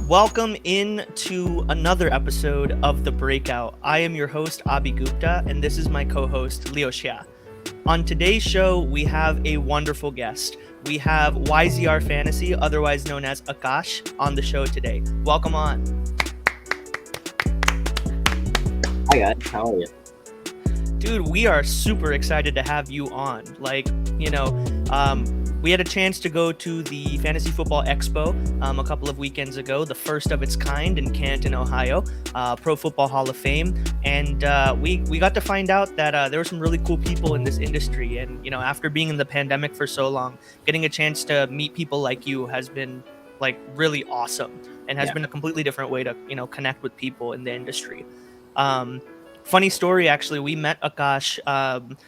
Welcome in to another episode of The Breakout. I am your host, Abhi Gupta, and this is my co-host, Leo Xia. On today's show, we have a wonderful guest. We have YZR Fantasy, otherwise known as Akash, on the show today. Welcome on. Hi guys, how are you? Dude, we are super excited to have you on. We had a chance to go to the Fantasy Football Expo a couple of weekends ago, the first of its kind in Canton, Ohio, Pro Football Hall of Fame. And we got to find out that there were some really cool people in this industry. And, after being in the pandemic for so long, getting a chance to meet people like you has been really awesome and has been a completely different way to, connect with people in the industry. Funny story, actually, we met Akash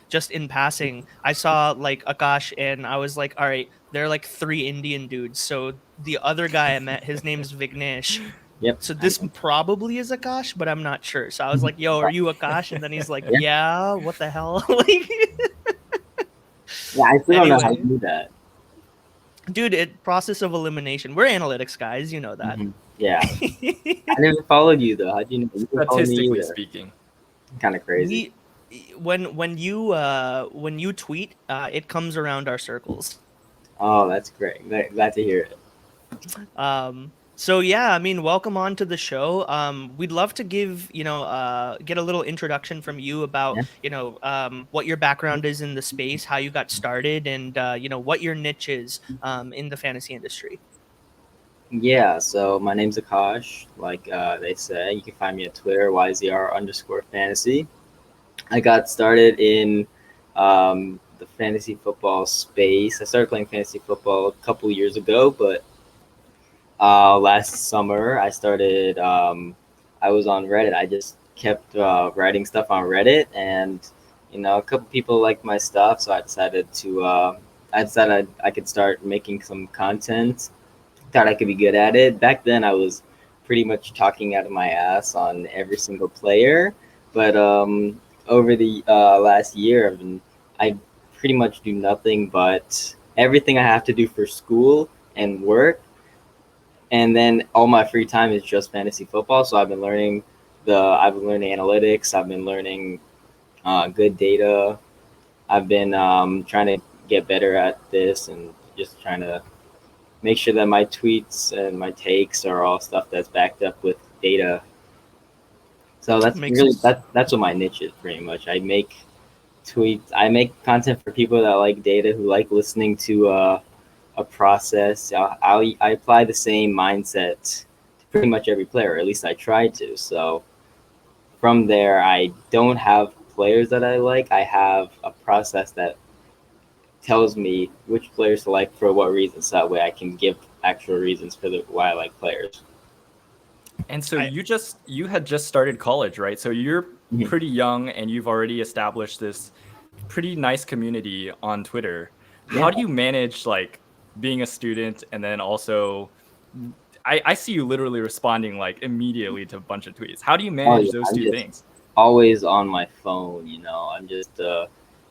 just in passing. I saw Akash and I was like, all right, they're like three Indian dudes. So the other guy I met, his name's Vignesh. Yep. So this probably is Akash, but I'm not sure. So I was like, yo, are you Akash? And then he's like, yeah, what the hell? Yeah, I still don't know how to do that. Dude, process of elimination. We're analytics guys, you know that. Mm-hmm. Yeah. I never followed you though. How'd you know? You Statistically speaking. Kind of crazy. When you tweet, it comes around our circles. Oh, that's great. Glad to hear it. So yeah, I mean, welcome on to the show. We'd love to get a little introduction from you about what your background is in the space, how you got started, and what your niche is in the fantasy industry. Yeah, so my name's Akash. Like they say, you can find me at Twitter, YZR_fantasy. I got started in the fantasy football space. I started playing fantasy football a couple years ago, but last summer I started, I was on Reddit. I just kept writing stuff on Reddit, and a couple people liked my stuff, so I decided I could start making some content. Thought I could be good at it. Back then I was pretty much talking out of my ass on every single player, but over the last year I pretty much do nothing but everything I have to do for school and work, and then all my free time is just fantasy football. So I've been learning analytics, I've been learning good data, I've been trying to get better at this, and just trying to make sure that my tweets and my takes are all stuff that's backed up with data. So that's that's what my niche is pretty much. I make tweets, I make content for people that like data, who like listening to a process. I apply the same mindset to pretty much every player, or at least I try to. So from there, I don't have players that I like. I have a process that tells me which players to like for what reasons. That way I can give actual reasons for why I like players. And so you had just started college, right? So you're pretty young and you've already established this pretty nice community on Twitter. Yeah. How do you manage being a student, and then also I see you literally responding immediately to a bunch of tweets. How do you manage those two things? Always on my phone, I'm just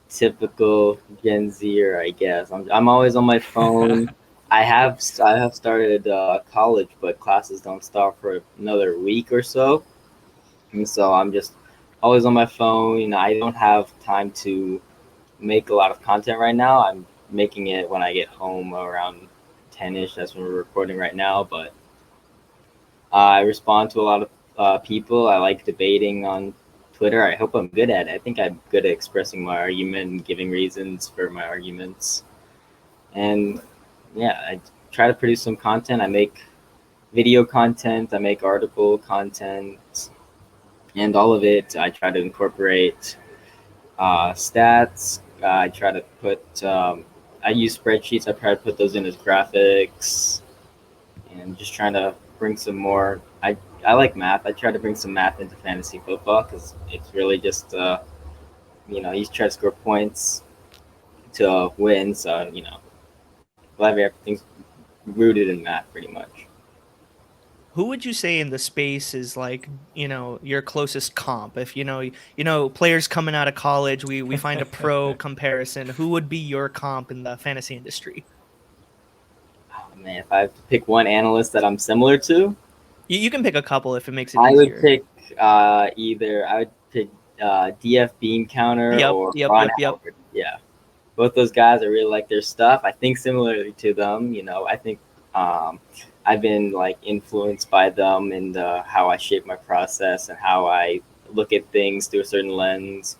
typical Gen Zer, I guess. I'm always on my phone. I have started college, but classes don't start for another week or so, and so I'm just always on my phone. I don't have time to make a lot of content right now. I'm making it when I get home around 10ish. That's when we're recording right now. But I respond to a lot of people. I like debating on Twitter. I hope I'm good at it. I think I'm good at expressing my argument and giving reasons for my arguments. And yeah, I try to produce some content. I make video content, I make article content, and all of it I try to incorporate stats. I try to put, I use spreadsheets. I try to put those in as graphics, and just trying to bring some more. I like math. I try to bring some math into fantasy football, because it's really just, you try to score points to win. So, everything's rooted in math pretty much. Who would you say in the space is your closest comp? If players coming out of college, we find a pro comparison. Who would be your comp in the fantasy industry? Oh man, if I have to pick one analyst that I'm similar to, You can pick a couple if it makes it I would easier. pick either I would pick DF Bean Counter or Ron Yep. Howard. Yeah, both those guys, I really like their stuff. I think similarly to them, I think um, I've been like influenced by them and how I shape my process and how I look at things through a certain lens.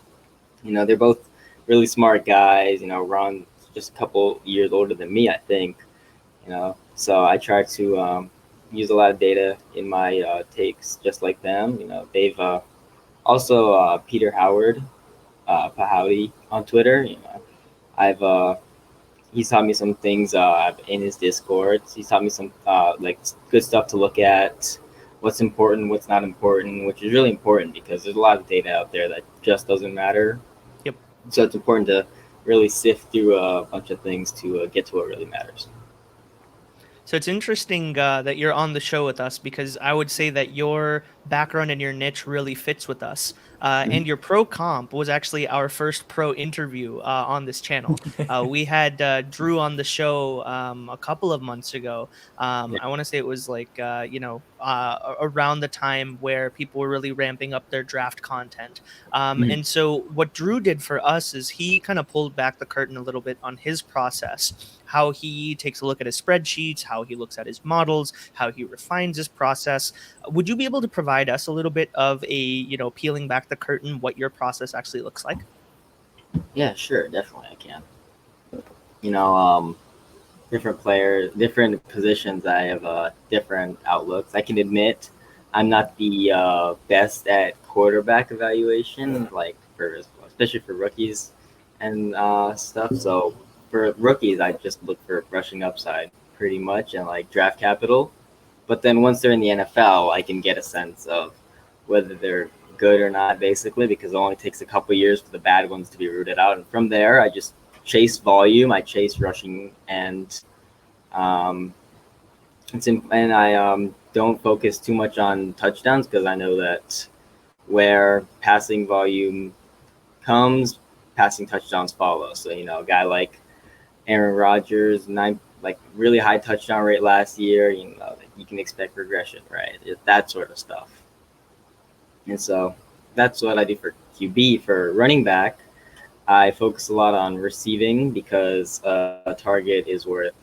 They're both really smart guys. Ron's just a couple years older than me, I think. So I try to use a lot of data in my takes, just like them. They've also Peter Howard, Pahowdy on Twitter. I've he's taught me some things in his Discord. He's taught me some like good stuff to look at, what's important, what's not important, which is really important because there's a lot of data out there that just doesn't matter. Yep. So it's important to really sift through a bunch of things to get to what really matters. So it's interesting that you're on the show with us because I would say that your background and your niche really fits with us. And your pro comp was actually our first pro interview on this channel. We had Drew on the show a couple of months ago. I want to say it was like, around the time where people were really ramping up their draft content. And so what Drew did for us is he kind of pulled back the curtain a little bit on his process, how he takes a look at his spreadsheets, how he looks at his models, how he refines his process. Would you be able to provide us a little bit of a, peeling back the curtain, what your process actually looks like? Yeah, sure, definitely I can. Different players, different positions, I have different outlooks. I can admit I'm not the best at quarterback evaluation, like especially for rookies and stuff. So for rookies, I just look for rushing upside pretty much and like draft capital. But then once they're in the NFL, I can get a sense of whether they're good or not, basically, because it only takes a couple years for the bad ones to be rooted out. And from there, I just chase volume, I chase rushing, and I don't focus too much on touchdowns because I know that where passing volume comes, passing touchdowns follow. So a guy like Aaron Rodgers, really high touchdown rate last year, you can expect regression, right? That sort of stuff. And so that's what I do for QB. For running back, I focus a lot on receiving because a target is worth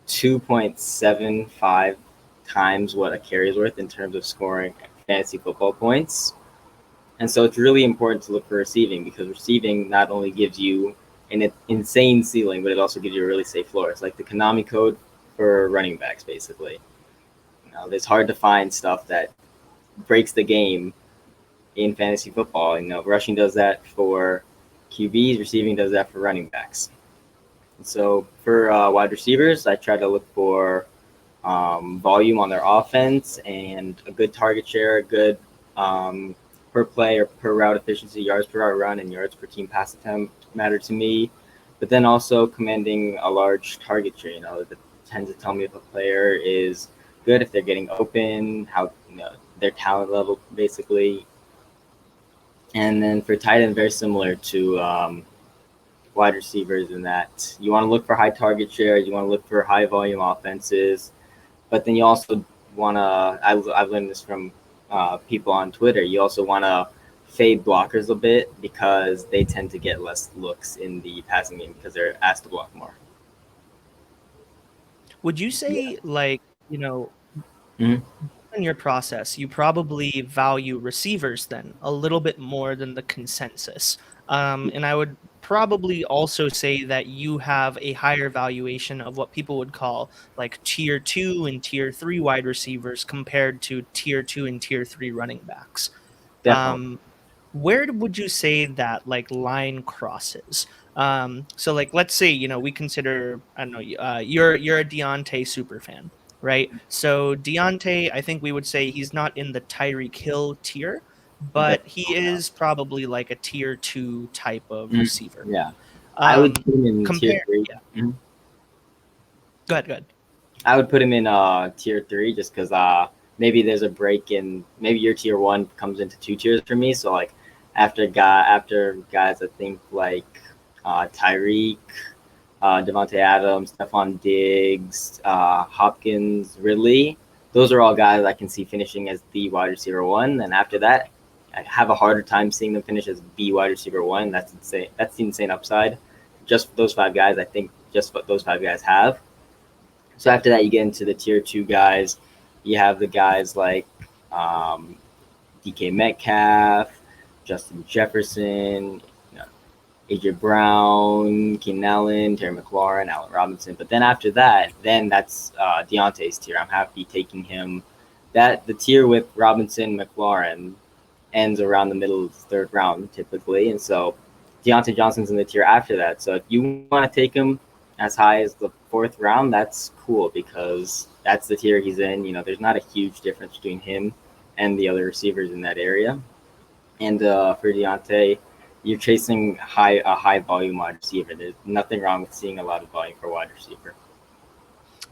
2.75 times what a carry is worth in terms of scoring fantasy football points. And so it's really important to look for receiving because receiving not only gives you an insane ceiling, but it also gives you a really safe floor. It's like the Konami code for running backs, basically. It's hard to find stuff that breaks the game in fantasy football. Rushing does that for QBs, receiving does that for running backs. And so for wide receivers, I try to look for volume on their offense and a good target share, a good per play or per route efficiency, yards per route run, and yards per team pass attempt matter to me. But then also commanding a large target share. That tends to tell me if a player is good, if they're getting open, how their talent level, basically. And then for tight end, very similar to wide receivers in that you want to look for high target shares, you want to look for high volume offenses, but then you also want to, I've learned this from people on Twitter, you also want to fade blockers a bit because they tend to get less looks in the passing game because they're asked to block more. Would you say in your process, you probably value receivers then a little bit more than the consensus? And I would probably also say that you have a higher valuation of what people would call like tier 2 and tier 3 wide receivers compared to tier 2 and tier 3 running backs. Definitely. Where would you say that line crosses? So let's say, we consider, I don't know, you're a Diontae super fan, right? So Diontae, I think we would say he's not in the Tyreek Hill tier, but he is probably like a tier 2 type of receiver. Yeah. I would put him in tier 3. Yeah. Go ahead. I would put him in tier 3 just because maybe there's a break in, maybe your tier 1 comes into 2 tiers for me. So after guys, I think like Tyreek, Devontae Adams, Stephon Diggs, Hopkins, Ridley, those are all guys I can see finishing as the wide receiver one. And after that, I have a harder time seeing them finish as the wide receiver one. That's insane. That's the insane upside. Just those 5 guys, I think just what those 5 guys have. So after that, you get into the tier 2 guys. You have the guys like DK Metcalf, Justin Jefferson, AJ Brown, Keenan Allen, Terry McLaurin, Allen Robinson. But then after that, then that's Diontae's tier. I'm happy taking him. That the tier with Robinson, McLaurin ends around the middle of the 3rd round typically, and so Diontae Johnson's in the tier after that. So if you want to take him as high as the 4th round, that's cool because that's the tier he's in. There's not a huge difference between him and the other receivers in that area. And for Diontae, you're chasing a high volume wide receiver. There's nothing wrong with seeing a lot of volume for wide receiver.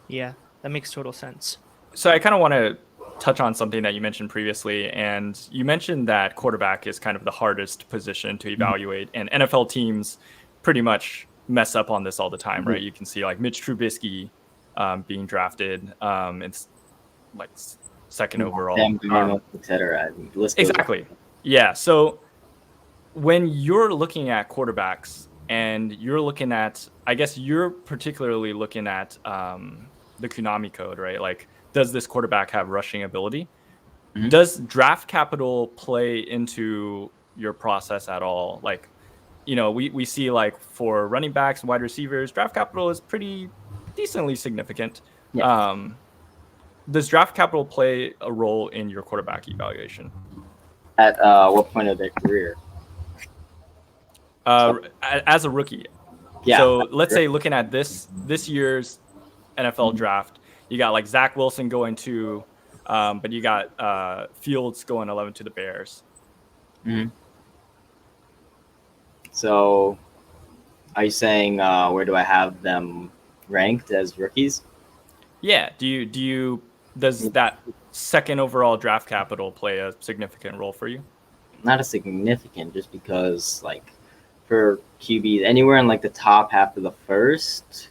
Yeah, that makes total sense. So I kind of want to touch on something that you mentioned previously, and you mentioned that quarterback is kind of the hardest position to evaluate, and NFL teams pretty much mess up on this all the time, right? You can see like Mitch Trubisky being drafted, it's like 2nd overall, etc. Exactly. Yeah. So when you're looking at quarterbacks and you're looking at, I guess you're particularly looking at the Konami code, right? Like, does this quarterback have rushing ability? Mm-hmm. Does draft capital play into your process at all? Like, we see like for running backs and wide receivers, draft capital is pretty decently significant. Yeah. Does draft capital play a role in your quarterback evaluation? At what point of their career? As a rookie. Yeah. So let's say looking at this year's NFL draft, you got like Zach Wilson going to, but you got Fields going 11 to the Bears. Mm-hmm. So are you saying where do I have them ranked as rookies? Yeah. Does that 2nd overall draft capital play a significant role for you? Not a significant, just because like for QBs, anywhere in like the top half of the 1st,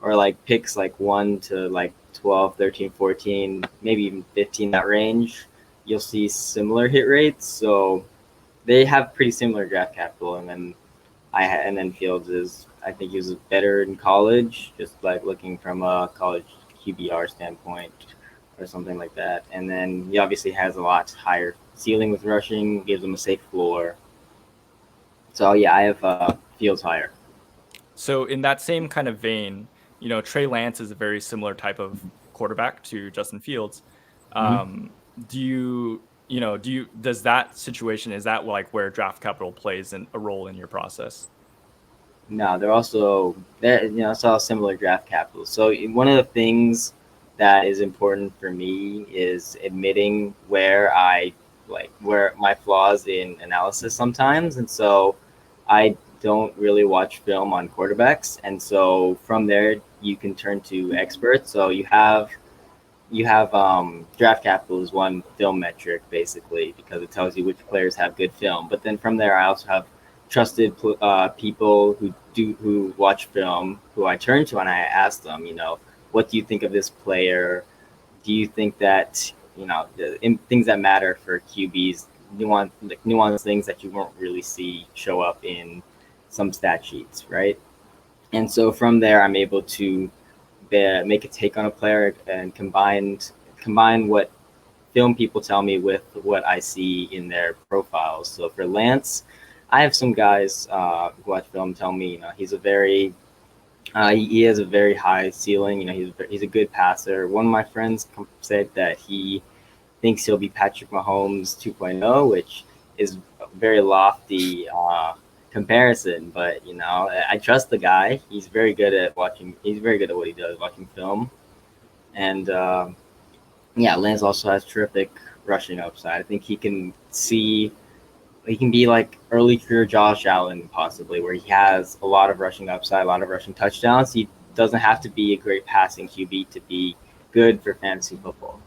or like picks like 1 to like 12, 13, 14, maybe even 15, that range, you'll see similar hit rates. So they have pretty similar draft capital. And then Fields is, I think he was better in college, just like looking from a college QBR standpoint or something like that. And then he obviously has a lot higher ceiling with rushing, gives him a safe floor. So yeah, I have Fields higher. So in that same kind of vein, Trey Lance is a very similar type of quarterback to Justin Fields. Mm-hmm. Does that situation, is that like where draft capital plays a role in your process? No, it's all similar draft capital. So one of the things that is important for me is admitting where my flaws in analysis sometimes. And so I don't really watch film on quarterbacks. And so from there, you can turn to experts. So you have draft capital is one film metric, basically, because it tells you which players have good film. But then from there, I also have trusted people who watch film, who I turn to and I ask them, what do you think of this player? Do you think that, things that matter for QBs, nuanced things that you won't really see show up in some stat sheets, right? And so from there, I'm able to make a take on a player and combine what film people tell me with what I see in their profiles. So for Lance, I have some guys who watch film tell me, he's a very he has a very high ceiling. He's a good passer. One of my friends said that he thinks he'll be Patrick Mahomes 2.0, which is a very lofty comparison. But I trust the guy. He's very good at watching. He's very good at what he does, watching film. And Lance also has terrific rushing upside. I think he can be like early career Josh Allen, possibly, where he has a lot of rushing upside, a lot of rushing touchdowns. He doesn't have to be a great passing QB to be good for fantasy football.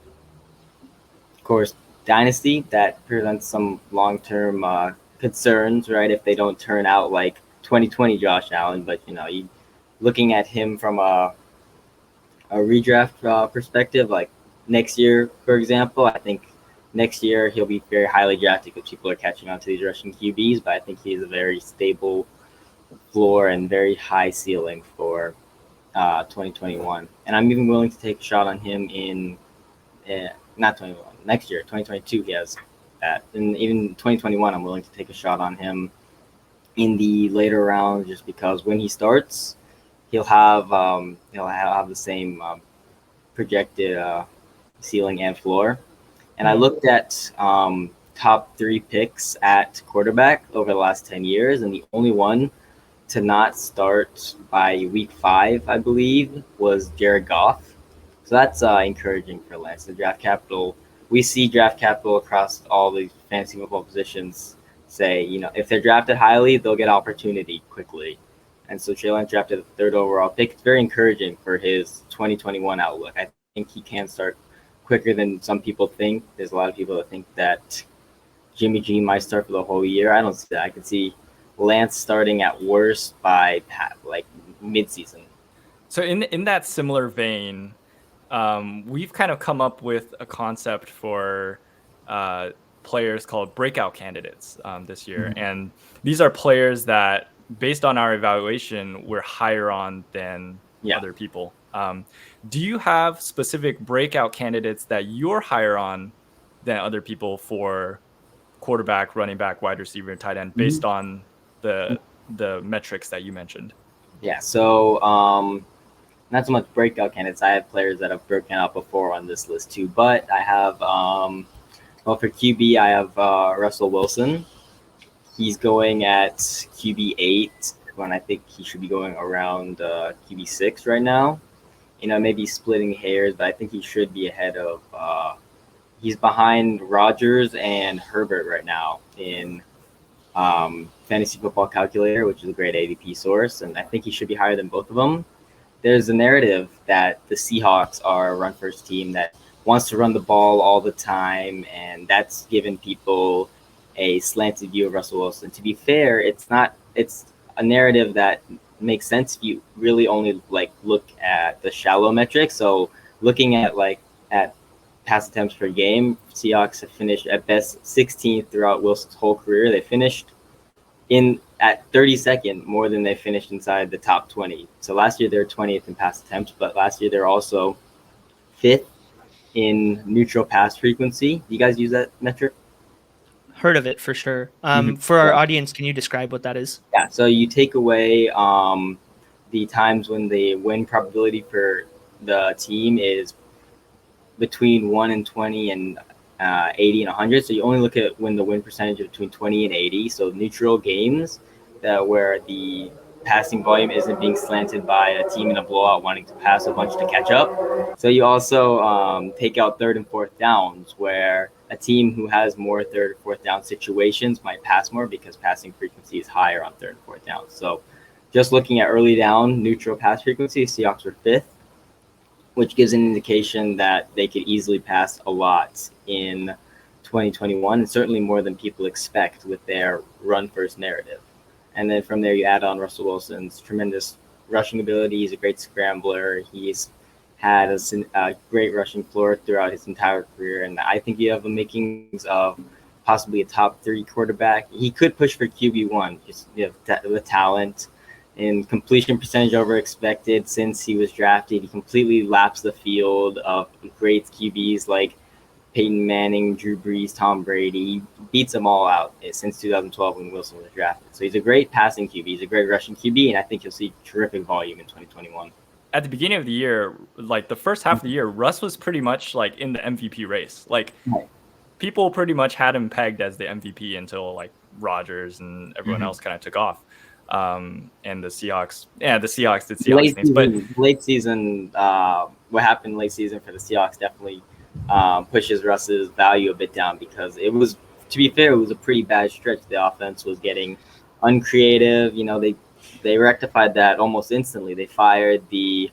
Of course, Dynasty, that presents some long-term concerns, right, if they don't turn out like 2020 Josh Allen. But, looking at him from a redraft perspective, like next year, for example, I think next year he'll be very highly drafted because people are catching on to these rushing QBs. But I think he's a very stable floor and very high ceiling for 2021. And I'm even willing to take a shot on him in not 21 next year, 2022. He has that, and even 2021, I'm willing to take a shot on him in the later rounds, just because when he starts, he'll have the same projected ceiling and floor. And I looked at top 3 picks at quarterback over the last 10 years, and the only one to not start by week 5, I believe, was Jared Goff. So that's encouraging for Lance. The draft capital, we see draft capital across all the fantasy football positions say, if they're drafted highly, they'll get opportunity quickly. And so Trey Lance drafted the 3rd overall pick. It's very encouraging for his 2021 outlook. I think he can start quicker than some people think. There's a lot of people that think that Jimmy G might start for the whole year. I don't see that. I can see Lance starting at worst by like mid-season. So in that similar vein, we've kind of come up with a concept for players called breakout candidates this year. Mm-hmm. And these are players that, based on our evaluation, we're higher on than other people. Do you have specific breakout candidates that you're higher on than other people for quarterback, running back, wide receiver, and tight end, based on the metrics that you mentioned? Yeah, so not so much breakout candidates. I have players that have broken out before on this list too, but I have for QB, I have Russell Wilson. He's going at QB 8 when I think he should be going around QB 6 right now. Maybe splitting hairs, but I think he should be ahead of. He's behind Rodgers and Herbert right now in Fantasy Football Calculator, which is a great ADP source, and I think he should be higher than both of them. There's a narrative that the Seahawks are a run-first team that wants to run the ball all the time, and that's given people a slanted view of Russell Wilson. To be fair, it's a narrative that makes sense if you really only look at the shallow metrics. So looking at pass attempts per game, Seahawks have finished at best 16th throughout Wilson's whole career. They finished at 32nd more than they finished inside the top 20. So last year they were 20th in pass attempts, but last year they're also 5th in neutral pass frequency. Do you guys use that metric? Heard of it for sure. For our audience, can you describe what that is? Yeah, so you take away the times when the win probability for the team is between 1 and 20 and 80 and 100. So you only look at when the win percentage is between 20 and 80. So neutral games where the passing volume isn't being slanted by a team in a blowout wanting to pass a bunch to catch up. So you also take out 3rd and 4th downs, where a team who has more 3rd or 4th down situations might pass more because passing frequency is higher on 3rd and 4th downs. So just looking at early down neutral pass frequency, Seahawks were 5th, which gives an indication that they could easily pass a lot in 2021, and certainly more than people expect with their run-first narrative. And then from there, you add on Russell Wilson's tremendous rushing ability. He's a great scrambler. He's had a great rushing floor throughout his entire career, and I think you have the makings of possibly a top 3 quarterback. He could push for QB1, just with talent. In completion percentage over expected since he was drafted, he completely laps the field of great QBs like Peyton Manning, Drew Brees, Tom Brady. He beats them all out since 2012 when Wilson was drafted. So he's a great passing QB. He's a great rushing QB, and I think you'll see terrific volume in 2021. At the beginning of the year, the first half of the year, Russ was pretty much in the MVP race. People pretty much had him pegged as the MVP until Rodgers and everyone else kind of took off. And the Seahawks did Seahawks things. But late season, what happened late season for the Seahawks definitely pushes Russ's value a bit down, because it was, to be fair, it was a pretty bad stretch. The offense was getting uncreative. They rectified that almost instantly. They fired the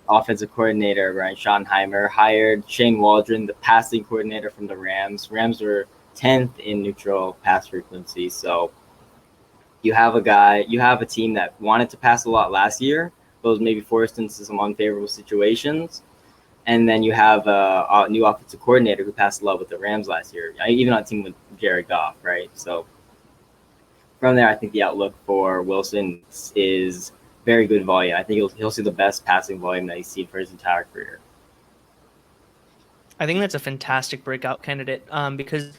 offensive coordinator, Ryan Schottenheimer, hired Shane Waldron, the passing coordinator from the Rams. Rams were 10th in neutral pass frequency. So you have a team that wanted to pass a lot last year, but was maybe forced into some unfavorable situations. And then you have a new offensive coordinator who passed love with the Rams last year, even on a team with Jared Goff, right? So from there, I think the outlook for Wilson is very good volume. I think he'll see the best passing volume that he's seen for his entire career. I think that's a fantastic breakout candidate because,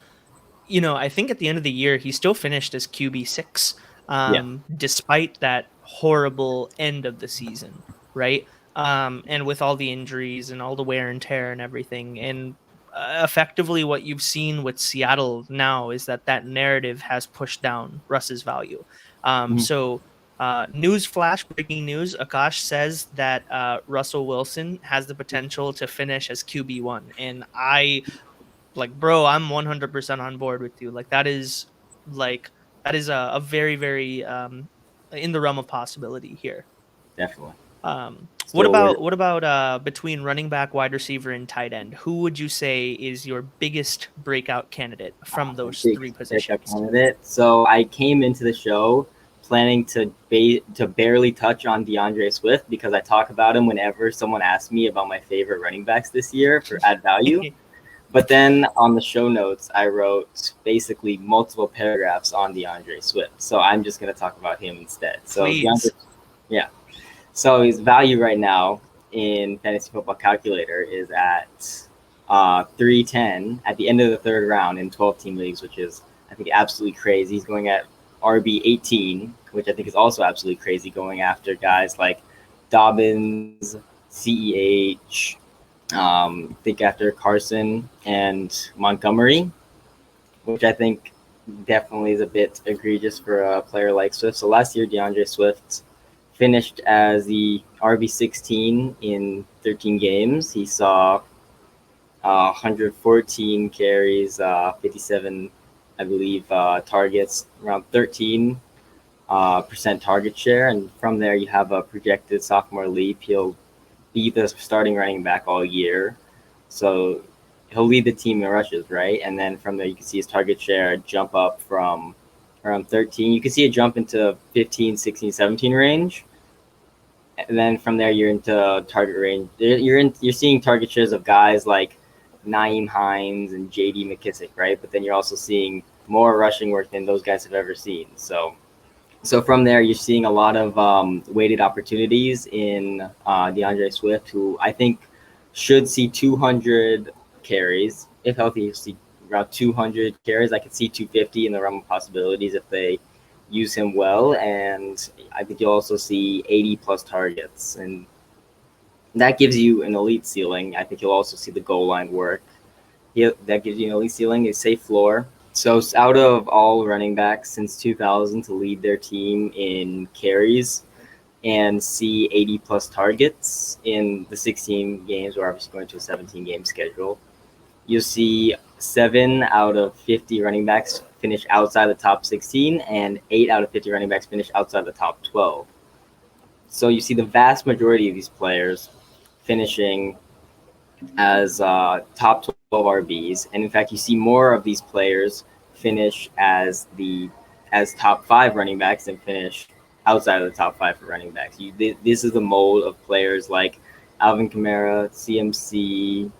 I think at the end of the year, he still finished as QB6 despite that horrible end of the season, right? And with all the injuries and all the wear and tear and everything. And effectively, what you've seen with Seattle now is that narrative has pushed down Russ's value. So, news flash, breaking news: Akash says that Russell Wilson has the potential to finish as QB1, and bro, I'm 100% on board with you. That is a very, very in the realm of possibility here. Definitely. What about between running back, wide receiver, and tight end? Who would you say is your biggest breakout candidate from those three positions? So I came into the show planning to barely touch on DeAndre Swift because I talk about him whenever someone asks me about my favorite running backs this year for add value. But then on the show notes, I wrote basically multiple paragraphs on DeAndre Swift. So I'm just going to talk about him instead. So So his value right now in Fantasy Football Calculator is at 310 at the end of the third round in 12-team leagues, which is, I think, absolutely crazy. He's going at RB 18, which I think is also absolutely crazy, going after guys like Dobbins, CEH, think after Carson and Montgomery, which I think definitely is a bit egregious for a player like Swift. So last year, DeAndre Swift finished as the RB16 in 13 games. He saw 114 carries, 57, I believe, targets, around 13% target share. And from there, you have a projected sophomore leap. He'll be the starting running back all year. So he'll lead the team in rushes, right? And then from there, you can see his target share jump up from around 13. You can see it jump into 15, 16, 17 range. And then from there, you're into target range. You're seeing target shares of guys like Nyheim Hines and J.D. McKissick, right? But then you're also seeing more rushing work than those guys have ever seen. So from there, you're seeing a lot of weighted opportunities in DeAndre Swift, who I think should see 200 carries. If healthy, you'll see around 200 carries. I could see 250 in the realm of possibilities if they use him well. And I think you'll also see 80-plus targets. And that gives you an elite ceiling. I think you'll also see the goal line work. That gives you an elite ceiling, a safe floor. So out of all running backs since 2000 to lead their team in carries and see 80-plus targets in the 16 games, we're obviously going to a 17-game schedule, you'll see 7 out of 50 running backs finish outside the top 16 and 8 out of 50 running backs finish outside the top 12. So you see the vast majority of these players finishing as top 12 RBs, and in fact, you see more of these players finish as top 5 running backs than finish outside of the top 5 for running backs. This is the mold of players like Alvin Kamara, CMC,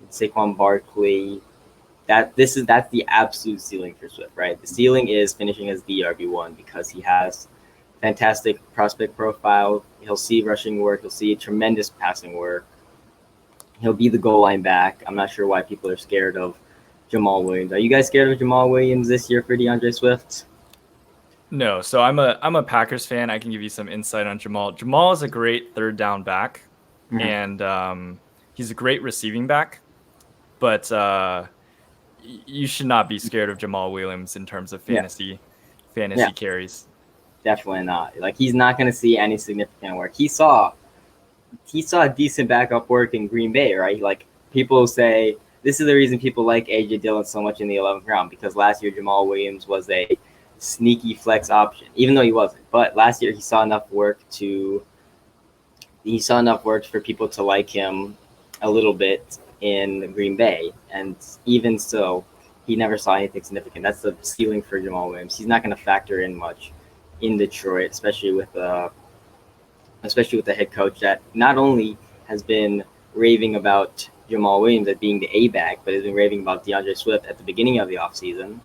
Saquon Barkley. That's the absolute ceiling for Swift, right? The ceiling is finishing as the RB1 because he has fantastic prospect profile. He'll see rushing work. He'll see tremendous passing work. He'll be the goal line back. I'm not sure why people are scared of Jamal Williams. Are you guys scared of Jamal Williams this year for DeAndre Swift? No. So I'm a Packers fan. I can give you some insight on Jamal. Jamal is a great third down back, and he's a great receiving back. But you should not be scared of Jamal Williams in terms of fantasy carries. Definitely not. Like, he's not going to see any significant work. He saw decent backup work in Green Bay, right? Like, people say this is the reason people like A.J. Dillon so much in the 11th round, because last year Jamal Williams was a sneaky flex option, even though he wasn't. But last year he saw enough work for people to like him a little bit in Green Bay, and even so, he never saw anything significant. That's the ceiling for Jamal Williams. He's not going to factor in much in Detroit, especially with the head coach that not only has been raving about Jamal Williams as being the A-back, but has been raving about DeAndre Swift at the beginning of the offseason.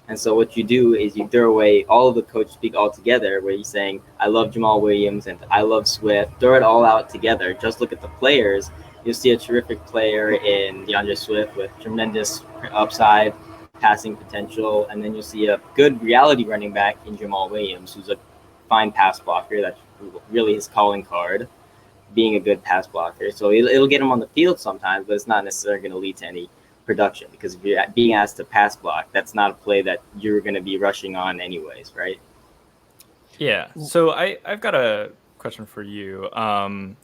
And so what you do is you throw away all of the coach speak altogether, where you're saying, I love Jamal Williams and I love Swift. Throw it all out together. Just look at the players. You'll see a terrific player in DeAndre Swift with tremendous upside, passing potential, and then you'll see a good reality running back in Jamal Williams, who's a fine pass blocker. That's really his calling card, being a good pass blocker. So it'll get him on the field sometimes, but it's not necessarily going to lead to any production, because if you're being asked to pass block, that's not a play that you're going to be rushing on anyways, right? Yeah. So I've got a question for you. And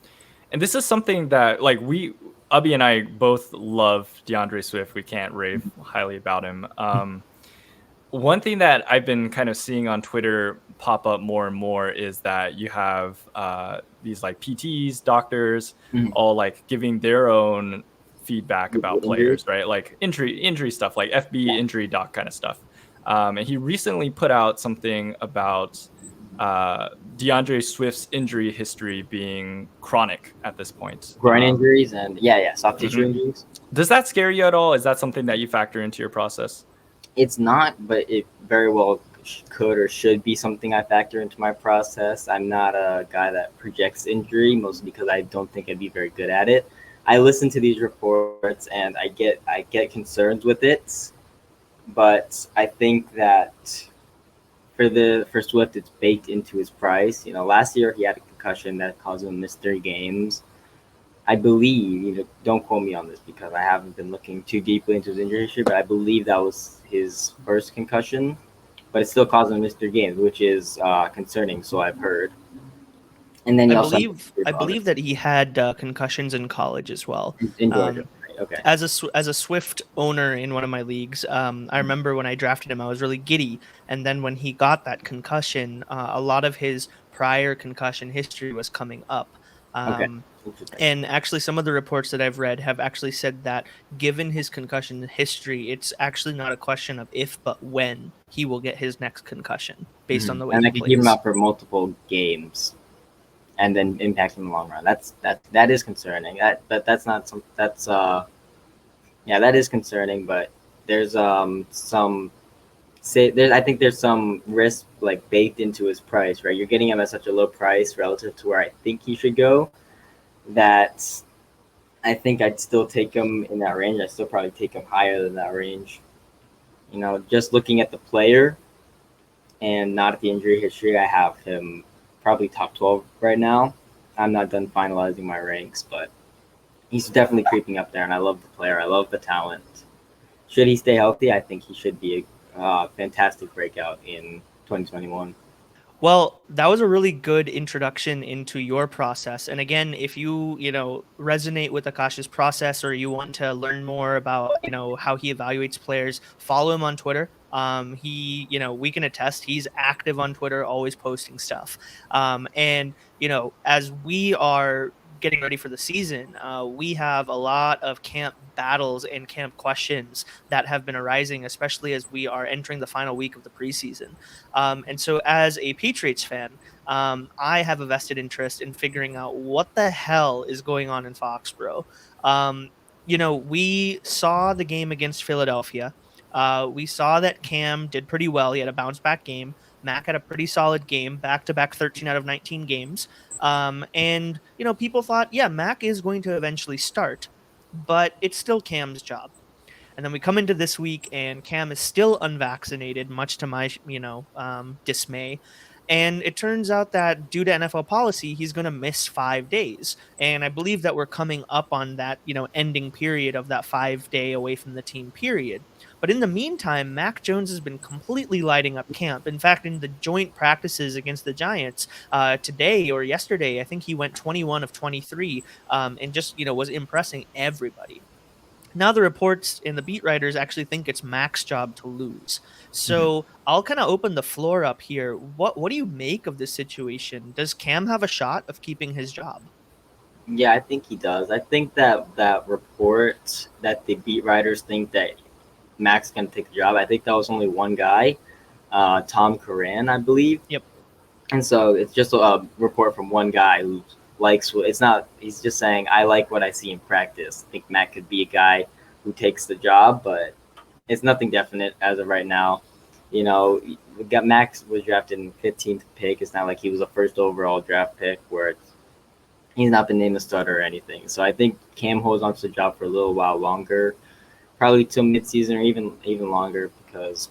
this is something that, like, Ubby and I both love DeAndre Swift. We can't rave highly about him. One thing that I've been kind of seeing on Twitter pop up more and more is that you have these like PTs, doctors, all like giving their own feedback about players, right? Like injury stuff, like FB injury doc kind of stuff. And he recently put out something about DeAndre Swift's injury history being chronic at this point. Groin injuries and soft tissue injuries. Does that scare you at all? Is that something that you factor into your process? It's not, but it very well could or should be something I factor into my process. I'm not a guy that projects injury, mostly because I don't think I'd be very good at it. I listen to these reports and I get concerns with it, but I think that for Swift, it's baked into his price. Last year he had a concussion that caused him to miss 3 games. I believe, don't quote me on this because I haven't been looking too deeply into his injury history, but I believe that was his first concussion, but it still caused him to miss 3 games, which is concerning. So I've heard. And then I believe that he had concussions in college as well. In Georgia. Okay. As a Swift owner in one of my leagues, I remember when I drafted him, I was really giddy. And then when he got that concussion, a lot of his prior concussion history was coming up. And actually, some of the reports that I've read have actually said that given his concussion history, it's actually not a question of if, but when he will get his next concussion based on the way he plays. And I could give him out for multiple games and then impact him in the long run. That is concerning. That is concerning. But there's I think there's some risk like baked into his price, right? You're getting him at such a low price relative to where I think he should go, that I think I'd still take him in that range. I still probably take him higher than that range. Just looking at the player and not at the injury history, I have him probably top 12 right now. I'm not done finalizing my ranks, but he's definitely creeping up there, and I love the player. I love the talent. Should he stay healthy, I think he should be a fantastic breakout in 2021. Well, that was a really good introduction into your process. And again, if you, resonate with Akash's process, or you want to learn more about, how he evaluates players, follow him on Twitter. We can attest he's active on Twitter, always posting stuff. And as we are getting ready for the season, we have a lot of camp battles and camp questions that have been arising, especially as we are entering the final week of the preseason. And so as a Patriots fan, I have a vested interest in figuring out what the hell is going on in Foxborough. We saw the game against Philadelphia. We saw that Cam did pretty well. He had a bounce back game. Mac had a pretty solid game, back-to-back 13 out of 19 games. And people thought, Mac is going to eventually start, but it's still Cam's job. And then we come into this week, and Cam is still unvaccinated, much to my, dismay. And it turns out that due to NFL policy, he's going to miss 5 days. And I believe that we're coming up on that, ending period of that 5-day away from the team period. But in the meantime, Mac Jones has been completely lighting up camp. In fact, in the joint practices against the Giants today or yesterday, I think he went 21 of 23 and just, was impressing everybody. Now the reports and the beat writers actually think it's Mac's job to lose. So I'll kind of open the floor up here. What do you make of this situation? Does Cam have a shot of keeping his job? Yeah, I think he does. I think that report that the beat writers think that Mac's going to take the job, I think that was only one guy, Tom Curran, I believe. Yep. And so it's just a report from one guy who's likes what it's not. He's just saying I like what I see in practice. I think Mac could be a guy who takes the job, but it's nothing definite as of right now. You know, we got Max was drafted in 15th pick. It's not like he was a first overall draft pick where he's not been named a starter or anything. So I think Cam holds on to the job for a little while longer, probably till midseason or even longer, because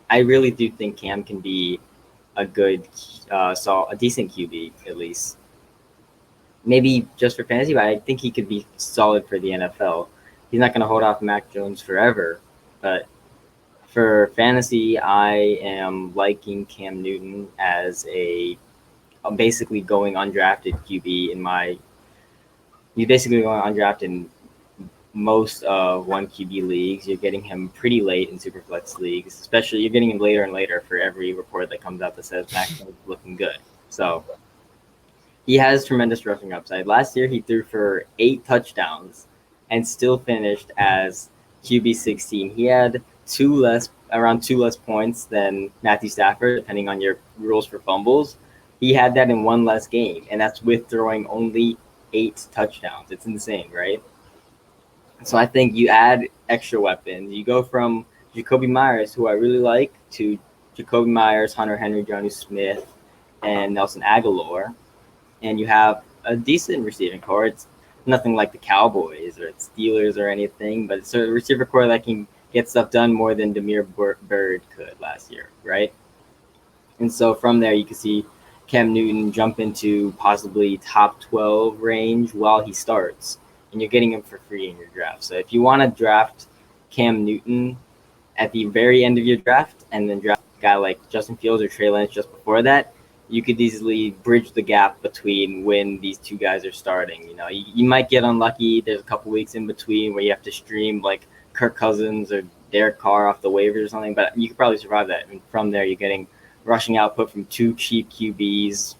I really do think Cam can be a good, a decent QB at least. Maybe just for fantasy, but I think he could be solid for the NFL. He's not going to hold off Mac Jones forever, but for fantasy, I am liking Cam Newton as a basically going undrafted QB in my. He's basically going undrafted in most of 1 QB leagues. You're getting him pretty late in Superflex leagues, especially you're getting him later and later for every report that comes out that says Mac Jones is looking good. So he has tremendous rushing upside. Last year, he threw for 8 touchdowns and still finished as QB 16. He had around two less points than Matthew Stafford, depending on your rules for fumbles. He had that in 1 less game, and that's with throwing only 8 touchdowns. It's insane, right? So I think you add extra weapons. You go from Jacoby Myers, who I really like, to Jacoby Myers, Hunter Henry, Johnny Smith, and Nelson Aguilar, and you have a decent receiving core. It's nothing like the Cowboys or the Steelers or anything, but it's a receiver core that can get stuff done more than Demir Bird could last year, right? And so from there, you can see Cam Newton jump into possibly top 12 range while he starts, and you're getting him for free in your draft. So if you want to draft Cam Newton at the very end of your draft and then draft a guy like Justin Fields or Trey Lance just before that, you could easily bridge the gap between when these two guys are starting. You know, you might get unlucky. There's a couple weeks in between where you have to stream like Kirk Cousins or Derek Carr off the waivers or something, but you could probably survive that. And from there, you're getting rushing output from 2 cheap QBs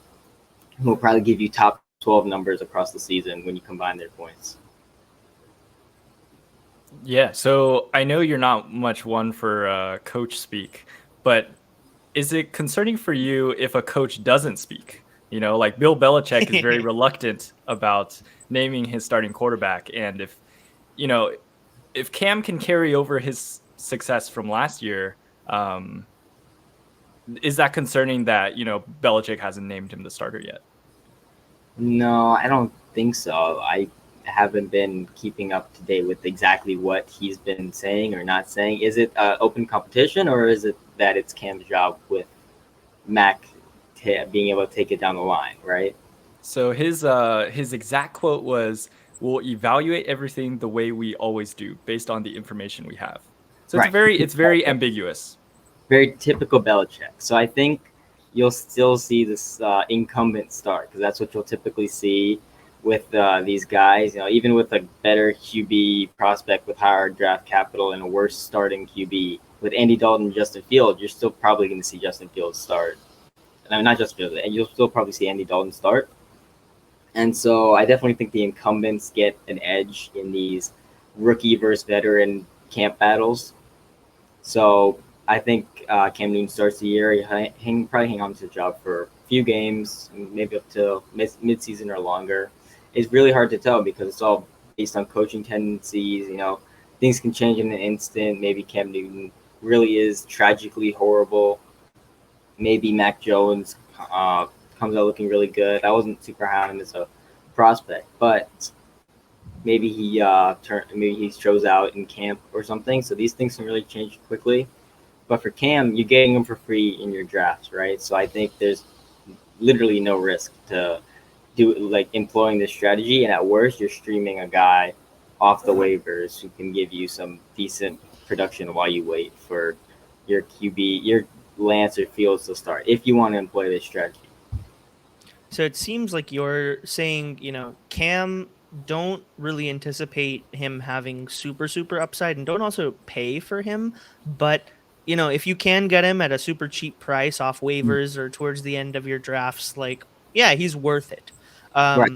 who will probably give you top 12 numbers across the season when you combine their points. Yeah, so I know you're not much one for coach speak, but is it concerning for you if a coach doesn't speak? You know, like Bill Belichick is very reluctant about naming his starting quarterback. And if Cam can carry over his success from last year, is that concerning that, Belichick hasn't named him the starter yet? No, I don't think so. I haven't been keeping up to date with exactly what he's been saying or not saying. Is it open competition, or is it that it's Cam's job with Mac being able to take it down the line, right? So his exact quote was, "We'll evaluate everything the way we always do, based on the information we have." So it's very ambiguous. Very typical Belichick. So I think you'll still see this incumbent start, because that's what you'll typically see with these guys. You know, even with a better QB prospect with higher draft capital and a worse starting QB with Andy Dalton and Justin Fields, you're still probably going to see Justin Fields start. I mean, not Justin Fields, and you'll still probably see Andy Dalton start. And so I definitely think the incumbents get an edge in these rookie versus veteran camp battles. So I think Cam Newton starts the year. He probably hang on to the job for a few games, maybe up to mid-season or longer. It's really hard to tell because it's all based on coaching tendencies. You know, things can change in an instant. Maybe Cam Newton really is tragically horrible. Maybe Mac Jones comes out looking really good. I wasn't super high on him as a prospect, but maybe he shows out in camp or something. So these things can really change quickly. But for Cam, you're getting him for free in your drafts, right? So I think there's literally no risk to employing this strategy. And at worst, you're streaming a guy off the waivers who can give you some decent production while you wait for your QB, your Lance or Fields to start, if you want to employ this strategy. So it seems like you're saying, Cam, don't really anticipate him having super upside, and don't also pay for him. But, if you can get him at a super cheap price off waivers or towards the end of your drafts, he's worth it. Right.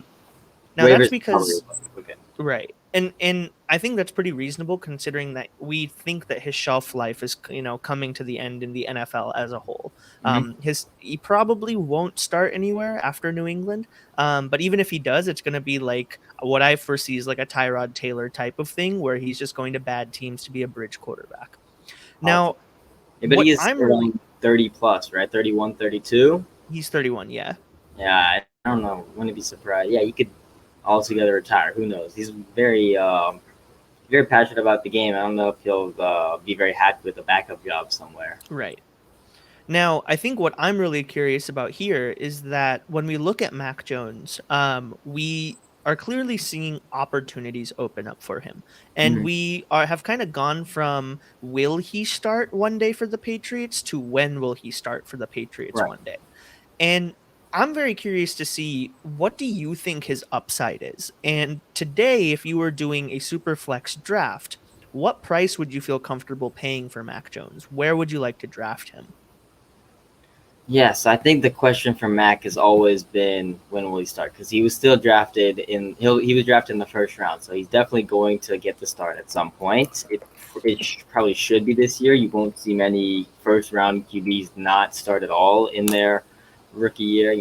Now Waivers that's because, okay. right. And I think that's pretty reasonable considering that we think that his shelf life is coming to the end in the NFL as a whole. He probably won't start anywhere after New England. But even if he does, it's going to be like what I foresee is like a Tyrod Taylor type of thing where he's just going to bad teams to be a bridge quarterback. Now, but what he is I'm around really 30 plus, right? 31, 32. he's 31, yeah. Yeah, I don't know. Wouldn't be surprised. Yeah, he could altogether retire. Who knows? He's very passionate about the game. I don't know if he'll be very happy with a backup job somewhere. Right. Now, I think what I'm really curious about here is that when we look at Mac Jones, we are clearly seeing opportunities open up for him. And we have kind of gone from will he start one day for the Patriots to when will he start for the Patriots one day. And I'm very curious to see, what do you think his upside is? And today, if you were doing a super flex draft, what price would you feel comfortable paying for Mac Jones? Where would you like to draft him? Yes, I think the question for Mac has always been when will he start? Because he was still drafted he was drafted in the first round, so he's definitely going to get the start at some point. It probably should be this year. You won't see many first round QBs not start at all in their rookie year.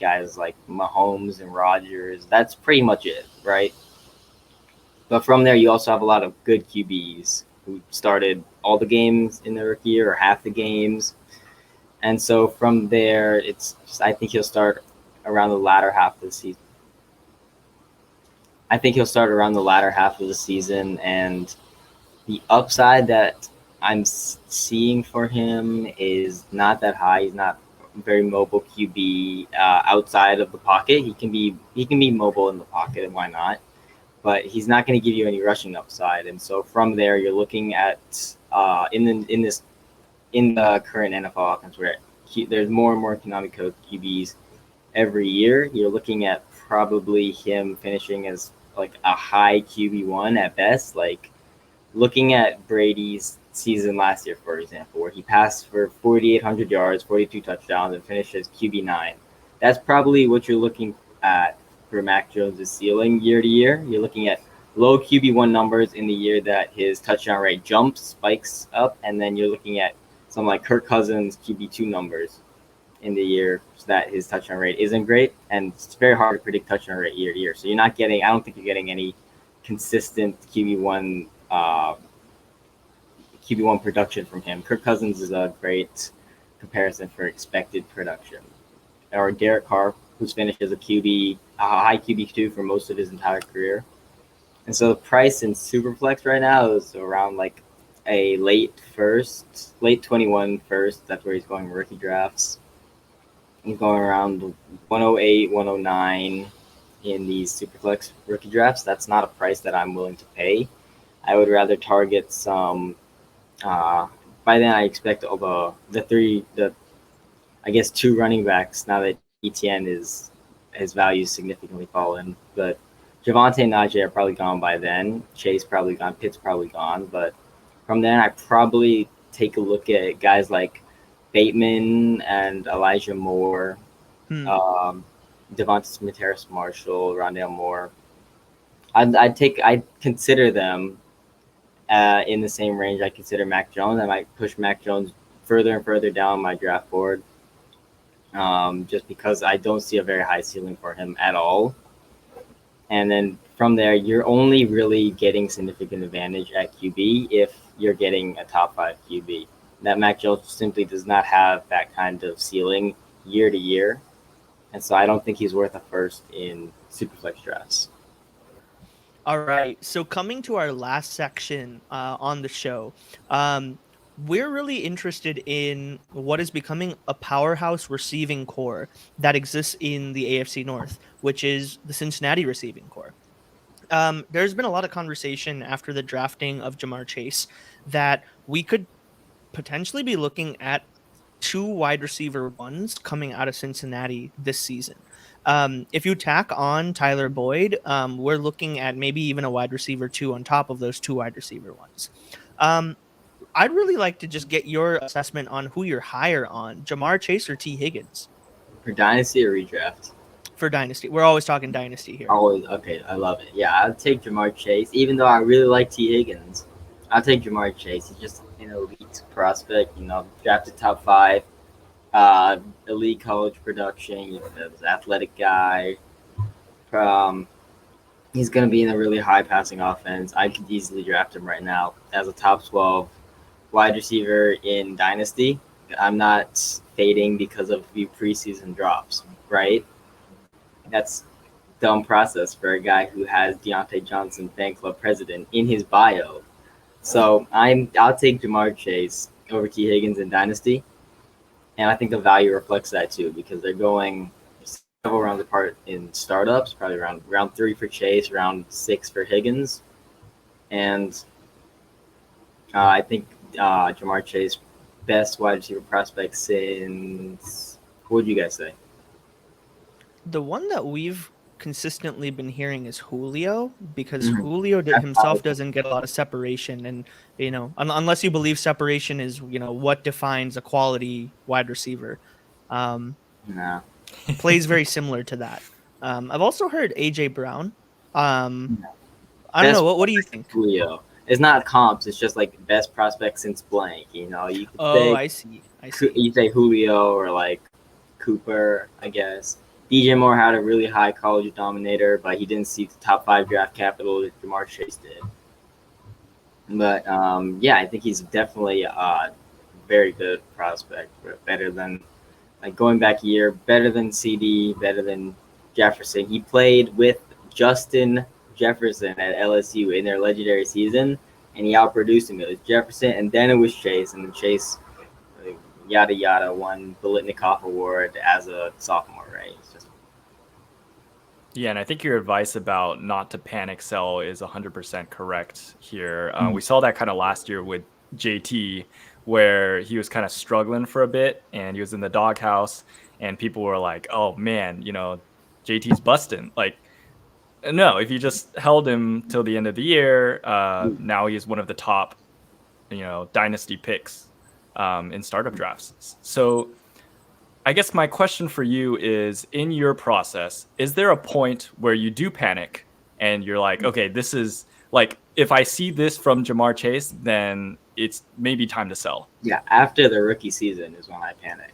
Guys like Mahomes and Rodgers. That's pretty much it, right? But from there, you also have a lot of good QBs who started all the games in their rookie year or half the games. And so from there, I think he'll start around the latter half of the season. And the upside that I'm seeing for him is not that high. He's not a very mobile QB outside of the pocket. He can be mobile in the pocket, and why not? But he's not going to give you any rushing upside. And so from there, you're looking at in the current NFL offense, where there's more and more economic code QBs every year, you're looking at probably him finishing as like a high QB1 at best. Like looking at Brady's season last year, for example, where he passed for 4,800 yards, 42 touchdowns, and finished as QB9. That's probably what you're looking at for Mac Jones' ceiling year to year. You're looking at low QB1 numbers in the year that his touchdown rate spikes up, and then you're looking at some like Kirk Cousins QB2 numbers in the year so that his touchdown rate isn't great, and it's very hard to predict touchdown rate year to year. So I don't think you're getting any consistent QB1 production from him. Kirk Cousins is a great comparison for expected production. Or Derek Carr, who's finished as a high QB2 for most of his entire career. And so the price in Superflex right now is around like a late 21 first. That's where he's going rookie drafts. He's going around 108, 109 in these Superflex rookie drafts. That's not a price that I'm willing to pay. I would rather target some. By then, I expect two running backs. Now that ETN his value significantly fallen, but Javonte and Najee are probably gone by then. Chase probably gone. Pitt's probably gone, but from then, I probably take a look at guys like Bateman and Elijah Moore, Devonta Smith, Harris Marshall, Rondale Moore. I'd consider them in the same range I consider Mac Jones. I might push Mac Jones further and further down my draft board, just because I don't see a very high ceiling for him at all. And then from there, you're only really getting significant advantage at QB if you're getting a top 5 QB. That Mac Jones simply does not have that kind of ceiling year to year. And so I don't think he's worth a first in Superflex drafts. All right. So coming to our last section on the show, we're really interested in what is becoming a powerhouse receiving core that exists in the AFC North, which is the Cincinnati receiving core. There's been a lot of conversation after the drafting of Jamar Chase that we could potentially be looking at 2 wide receiver ones coming out of Cincinnati this season. If you tack on Tyler Boyd, we're looking at maybe even a wide receiver 2 on top of those 2 wide receiver ones. I'd really like to just get your assessment on who you're higher on, Jamar Chase or T. Higgins. For Dynasty or redraft? for Dynasty. We're always talking Dynasty here. Always okay. I love it. Yeah, I'll take Jamar Chase, even though I really like T. Higgins. I'll take Jamar Chase. He's just an elite prospect. Drafted top 5, elite college production. Athletic guy. He's going to be in a really high passing offense. I could easily draft him right now as a top 12 wide receiver in Dynasty. I'm not fading because of the preseason drops, right? That's dumb process for a guy who has Diontae Johnson, fan club president, in his bio. So I'll take Jamar Chase over T. Higgins in Dynasty, and I think the value reflects that too because they're going several rounds apart in startups, probably around round 3 for Chase, round 6 for Higgins, and I think Jamar Chase, best wide receiver prospect since, what would you guys say? The one that we've consistently been hearing is Julio, because Julio himself doesn't get a lot of separation, and unless you believe separation is what defines a quality wide receiver, No. plays very similar to that. I've also heard AJ Brown. I don't know. What do you think? Julio. It's not comps. It's just like best prospect since blank. You could say, I see. You say Julio or like Cooper, I guess. DJ Moore had a really high college dominator, but he didn't see the top 5 draft capital that Jamar Chase did. But I think he's definitely a very good prospect. Better than, like, going back a year, better than CD, better than Jefferson. He played with Justin Jefferson at LSU in their legendary season, and he outproduced him. It was Jefferson, and then it was Chase, and then Chase, yada yada, won the Litnikoff Award as a sophomore, right? Yeah, and I think your advice about not to panic sell is 100% correct here. We saw that kind of last year with JT, where he was kind of struggling for a bit, and he was in the doghouse, and people were like, "Oh man, JT's busting." Like, no, if you just held him till the end of the year, now he's one of the top, dynasty picks in startup drafts. So I guess my question for you is, in your process, is there a point where you do panic and you're like, okay, this is like, if I see this from Jamar Chase, then it's maybe time to sell? Yeah, after the rookie season is when I panic.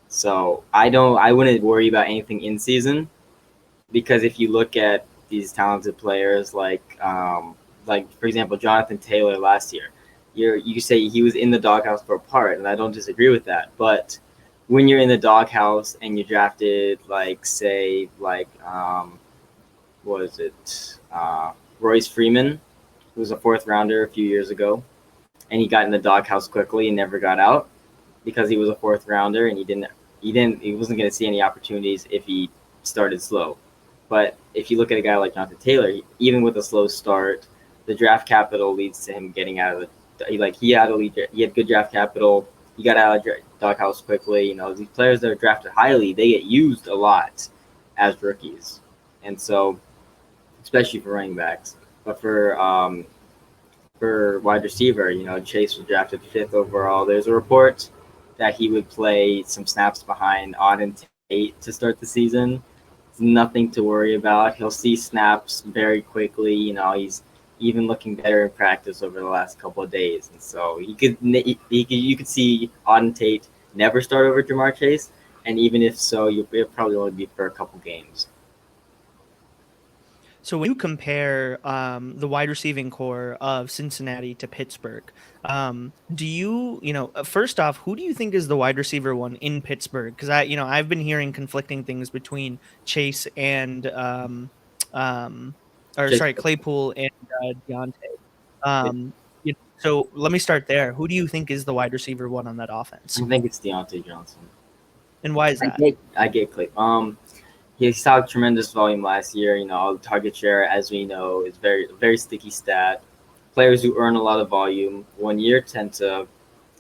So I wouldn't worry about anything in season, because if you look at these talented players like for example, Jonathan Taylor last year, you say he was in the doghouse for a part, and I don't disagree with that. But when you're in the doghouse and you drafted, Royce Freeman, who was a 4th rounder a few years ago, and he got in the doghouse quickly and never got out because he was a 4th rounder, and he wasn't going to see any opportunities if he started slow. But if you look at a guy like Jonathan Taylor, even with a slow start, the draft capital leads to him getting out of he had good draft capital. He got out of the doghouse quickly. These players that are drafted highly, they get used a lot as rookies, and so especially for running backs. But for wide receiver, Chase was drafted 5th overall. There's a report that he would play some snaps behind Auden Tate to start the season. It's nothing to worry about. He'll see snaps very quickly. He's even looking better in practice over the last couple of days, and so you could see Auden Tate never start over Jamar Chase, and even if so, it'll probably only be for a couple games. So when you compare the wide receiving core of Cincinnati to Pittsburgh, do you, first off, who do you think is the wide receiver one in Pittsburgh? Because I've been hearing conflicting things between Chase and Claypool and Diontae. So let me start there. Who do you think is the wide receiver one on that offense? I think it's Diontae Johnson. And why is that? I get Claypool. He saw tremendous volume last year. Target share, as we know, is very sticky stat. Players who earn a lot of volume 1 year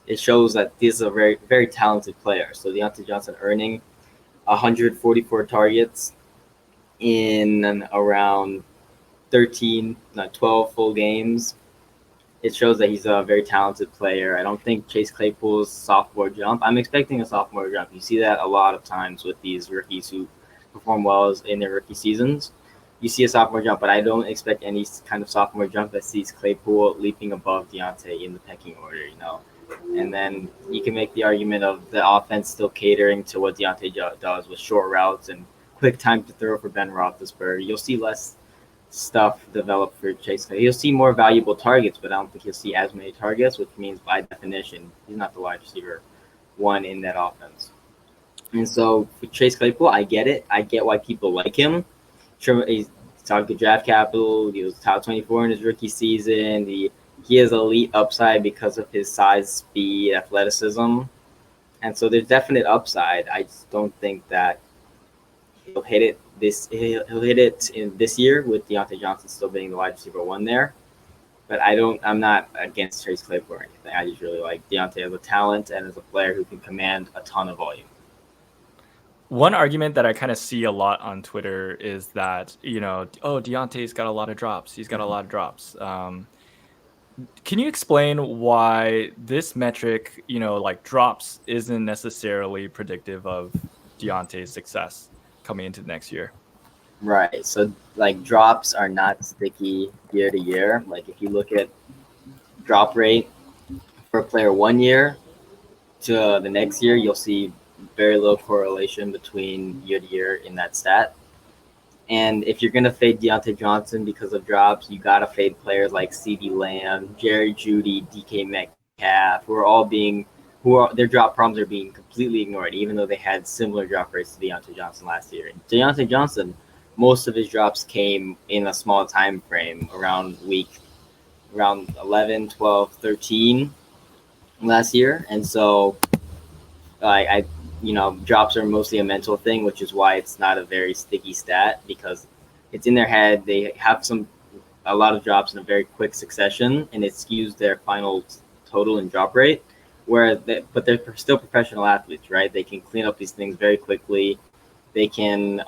it shows that these are very, very talented players. So Diontae Johnson earning 144 targets in around 12 full games. It shows that he's a very talented player. I don't think Chase Claypool's sophomore jump. I'm expecting a sophomore jump. You see that a lot of times with these rookies who perform well in their rookie seasons, you see a sophomore jump. But I don't expect any kind of sophomore jump that sees Claypool leaping above Diontae in the pecking order, And then you can make the argument of the offense still catering to what Diontae does with short routes and quick time to throw for Ben Roethlisberger. You'll see less stuff develop for Chase Claypool. You'll see more valuable targets, but I don't think you'll see as many targets, which means by definition, he's not the wide receiver one in that offense. And so for Chase Claypool, I get it. I get why people like him. Sure, he's top good draft capital. He was top 24 in his rookie season. He has elite upside because of his size, speed, athleticism. And so there's definite upside. I just don't think that he'll hit it in this year with Diontae Johnson still being the wide receiver one there. But I'm not against Chase Claypool or anything. I just really like Diontae as a talent and as a player who can command a ton of volume. One argument that I kind of see a lot on Twitter is that, Diontae's got a lot of drops. He's got a lot of drops. Can you explain why this metric, like drops, isn't necessarily predictive of Diontae's success coming into the next year? Right. So, drops are not sticky year to year. Like, if you look at drop rate for a player 1 year to the next year, you'll see very low correlation between year to year in that stat. And if you're going to fade Diontae Johnson because of drops, you got to fade players like CeeDee Lamb, Jerry Jeudy, DK Metcalf, their drop problems are being completely ignored, even though they had similar drop rates to Diontae Johnson last year. Diontae Johnson, most of his drops came in a small time frame around 11, 12, 13 last year. And so drops are mostly a mental thing, which is why it's not a very sticky stat, because it's in their head. They have a lot of drops in a very quick succession, and it skews their final total and drop rate. But they're still professional athletes, right? They can clean up these things very quickly. They can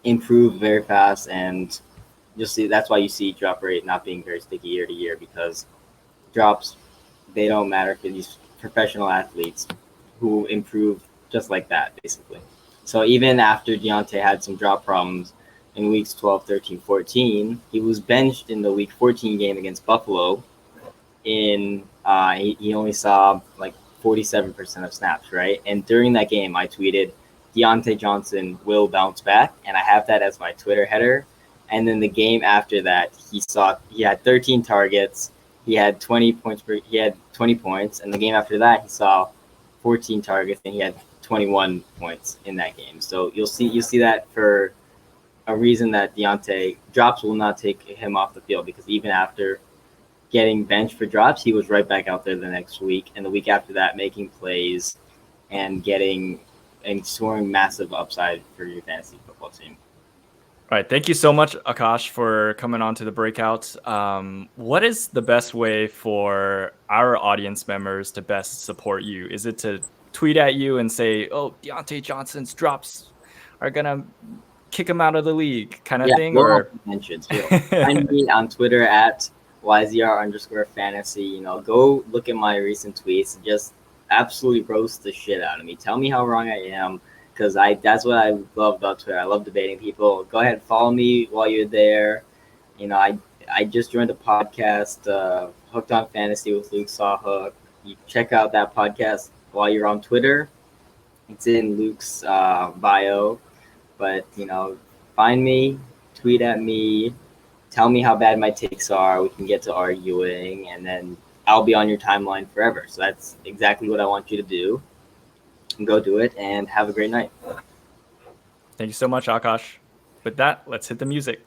improve very fast, and you'll see that's why you see drop rate not being very sticky year to year, because drops, they don't matter for these professional athletes who improve just like that, basically. So even after Diontae had some drop problems in weeks 12, 13, 14, he was benched in the week 14 game against Buffalo. He only saw 47% of snaps, right? And during that game, I tweeted, Diontae Johnson will bounce back, and I have that as my Twitter header. And then the game after that, he had 13 targets, he had 20 points, and the game after that, he saw 14 targets, and he had 21 points in that game. So you'll see that for a reason, that Diontae drops will not take him off the field, because even after getting benched for drops, he was right back out there the next week, and the week after that, making plays and scoring massive upside for your fantasy football team. All right. Thank you so much, Akash, for coming on to the Breakout. What is the best way for our audience members to best support you? Is it to tweet at you and say, Diontae Johnson's drops are going to kick him out of the league kind of thing? Or find me on Twitter at YZR_fantasy. Go look at my recent tweets and just absolutely roast the shit out of me. Tell me how wrong I am, because that's what I love about Twitter. I love debating people. Go ahead, follow me while you're there. I just joined a podcast, Hooked on Fantasy with Luke Sawhook. You check out that podcast while you're on Twitter. It's in Luke's bio. But, find me, tweet at me, tell me how bad my takes are. We can get to arguing, and then I'll be on your timeline forever. So that's exactly what I want you to do. Go do it, and have a great night. Thank you so much, Akash. With that, let's hit the music.